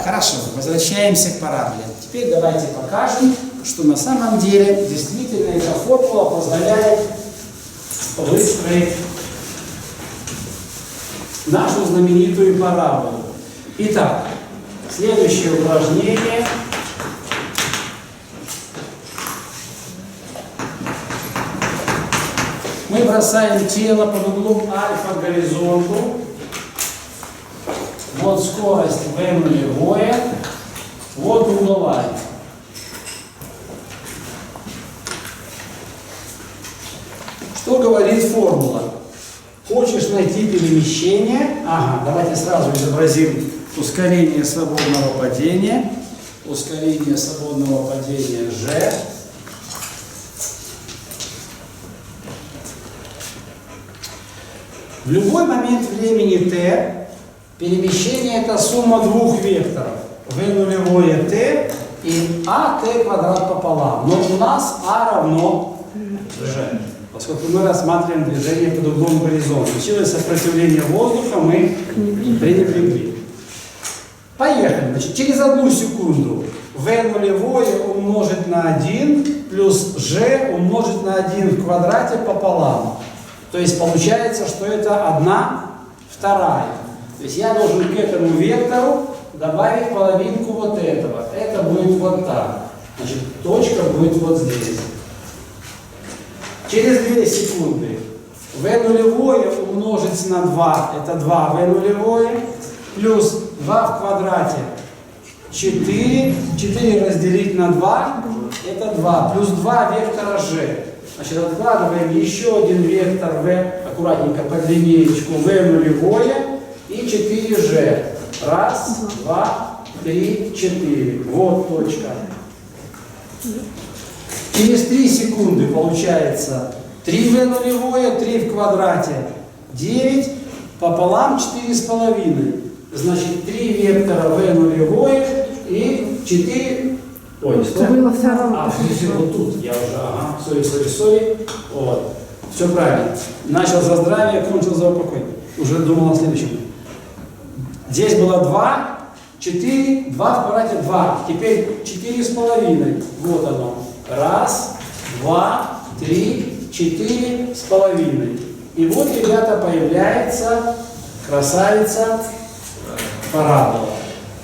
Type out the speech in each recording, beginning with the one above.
хорошо, возвращаемся к параболе. Теперь давайте покажем, что на самом деле действительно эта формула позволяет выстроить нашу знаменитую параболу. Итак, следующее упражнение. Мы бросаем тело под углом альфа к горизонту. Вот скорость v нулевое, вот угол альфа. Что говорит формула? Хочешь найти перемещение? Ага, давайте сразу изобразим ускорение свободного падения. Ускорение свободного падения g. В любой момент времени t перемещение — это сумма двух векторов. v нулевое t и at квадрат пополам. Но у нас a равно g. Поскольку мы рассматриваем движение под углом горизонта. Училось сопротивление воздуха, мы пренебрегли. Поехали. Значит, через 1 секунду v нулевое умножить на 1 плюс g умножить на 1 в квадрате пополам. То есть получается, что это 1/2. То есть я должен к этому вектору добавить половинку вот этого. Это будет вот так. Значит, точка будет вот здесь. Через 2 секунды v нулевое умножить на 2. Это 2v нулевое. Плюс 2 в квадрате 4. 4 разделить на 2. Это 2. Плюс 2 вектора g. Значит, откладываем еще один вектор v, аккуратненько под линеечку, v нулевое и 4g. Раз, два, три, 4. Вот точка. Через 3 секунды получается 3v нулевое, 3 в квадрате 9, пополам 4,5. Значит, 3 вектора v нулевое и 4... Ой, стоп. Вот тут я уже, ага, сори. Вот. Все правильно. Начал за здравие, кончил за упокой. Уже думал о следующем. Здесь было 2, 4, 2 в квадрате 2. Теперь 4,5. Вот оно. Раз, два, 3, 4,5. И вот, ребята, появляется красавица парабола.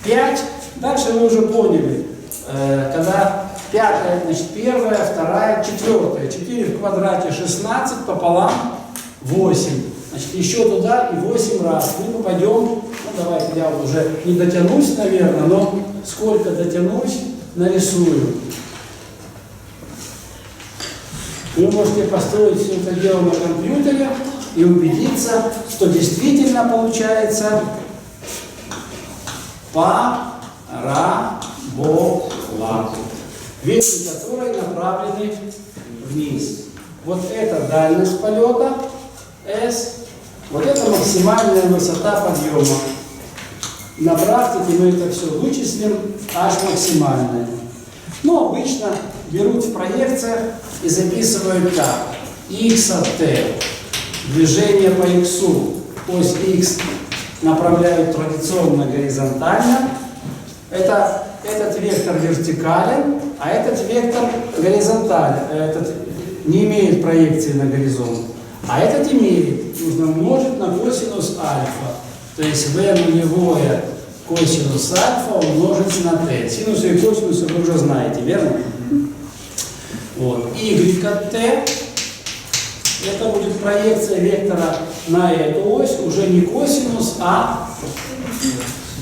5. Дальше вы уже поняли. Когда пятая, значит, первая, вторая, четвертая. 4 в квадрате 16 пополам 8. Значит, еще туда и 8 раз. Мы попадем, ну давайте я вот уже не дотянусь, наверное, но сколько дотянусь, нарисую. Вы можете построить все это дело на компьютере и убедиться, что действительно получается парабола, ветви которой направлены вниз. Вот это дальность полета S, вот это максимальная высота подъема. На практике мы это все вычислим, аж максимальное. Но обычно берут в проекциях и записывают так. X от t. Движение по x. Ось x направляют традиционно горизонтально. Этот вектор вертикален, а этот вектор горизонтален. Этот не имеет проекции на горизонт. А этот имеет. Нужно умножить на косинус альфа. То есть v нулевое косинус альфа умножить на t. Синусы и косинусы вы уже знаете, верно? Вот. Y от t. Это будет проекция вектора на эту ось. Уже не косинус, а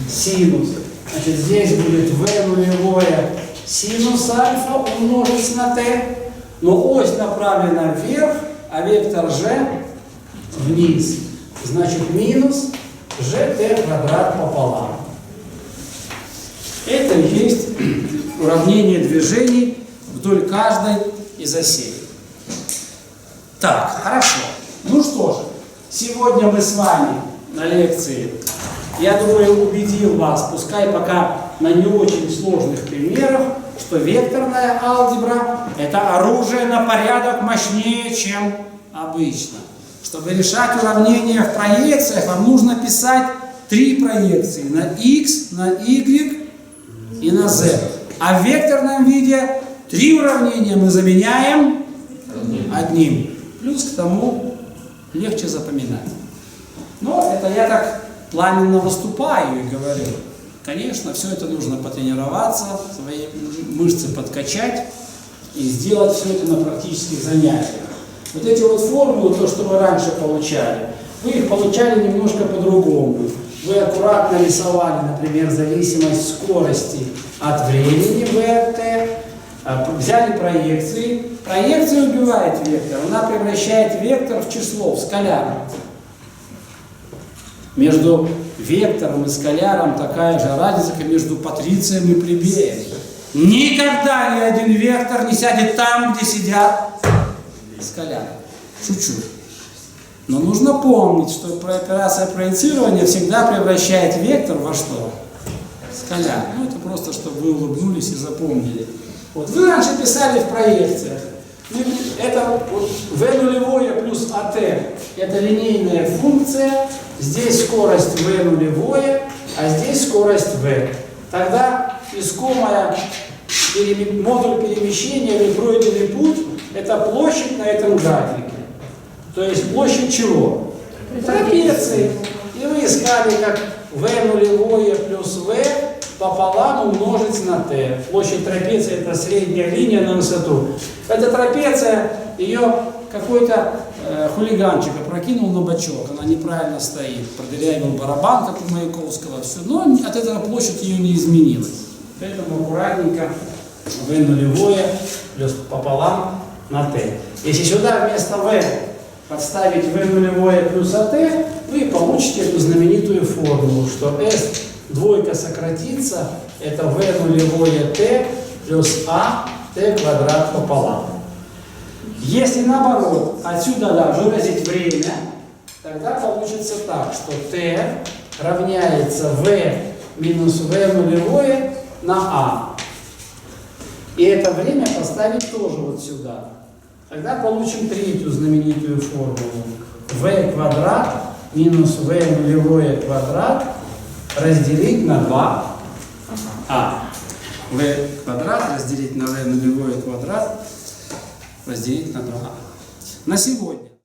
синус. Значит, здесь будет v нулевое синус альфа умножить на t. Но ось направлена вверх, а вектор g вниз. Значит, минус gt квадрат пополам. Это и есть уравнение движений вдоль каждой из осей. Так, хорошо. Ну что же, сегодня мы с вами на лекции, я думаю, убедил вас, пускай пока на не очень сложных примерах, что векторная алгебра – это оружие на порядок мощнее, чем обычно. Чтобы решать уравнения в проекциях, вам нужно писать 3 проекции – на x, на y и на z. А в векторном виде 3 уравнения мы заменяем одним. Плюс к тому легче запоминать. Но это я так пламенно выступаю и говорю. Конечно, все это нужно потренироваться, свои мышцы подкачать и сделать все это на практических занятиях. Вот эти вот формулы, то, что вы раньше получали, вы их получали немножко по-другому. Вы аккуратно рисовали, например, зависимость скорости от времени ВТ, взяли проекции. Проекция убивает вектор, она превращает вектор в число, в скаляр. Между вектором и скаляром такая же разница, как между патрицием и плебеем. Никогда ни один вектор не сядет там, где сидят скаляры. Шучу. Но нужно помнить, что операция проецирования всегда превращает вектор во что? Скаляр. Ну, это просто, чтобы вы улыбнулись и запомнили. Вот вы раньше писали в проекциях. Это вот v нулевое плюс at. Это линейная функция. Здесь скорость v нулевое, а здесь скорость v. Тогда искомая модуль перемещения или пройденный путь – это площадь на этом графике. То есть площадь чего? Трапеции. И вы искали, как v нулевое плюс v пополам умножить на t. Площадь трапеции – это средняя линия на высоту. Эта трапеция, ее какой-то хулиганчик опрокинул на бочок, она неправильно стоит, продырявил барабан, как у Маяковского, все, но от этого площадь ее не изменилась. Поэтому аккуратненько v нулевое плюс пополам на t. Если сюда вместо v подставить v нулевое плюс at, вы получите эту знаменитую формулу, что s двойка сократится, это v нулевое t плюс a t квадрат пополам. Если наоборот отсюда выразить время, тогда получится так, что t равняется v минус v нулевое на a. И это время поставить тоже вот сюда. Тогда получим третью знаменитую формулу. v квадрат минус v нулевое квадрат разделить на 2a. v квадрат разделить на v нулевое квадрат разделить на 2а. На сегодня.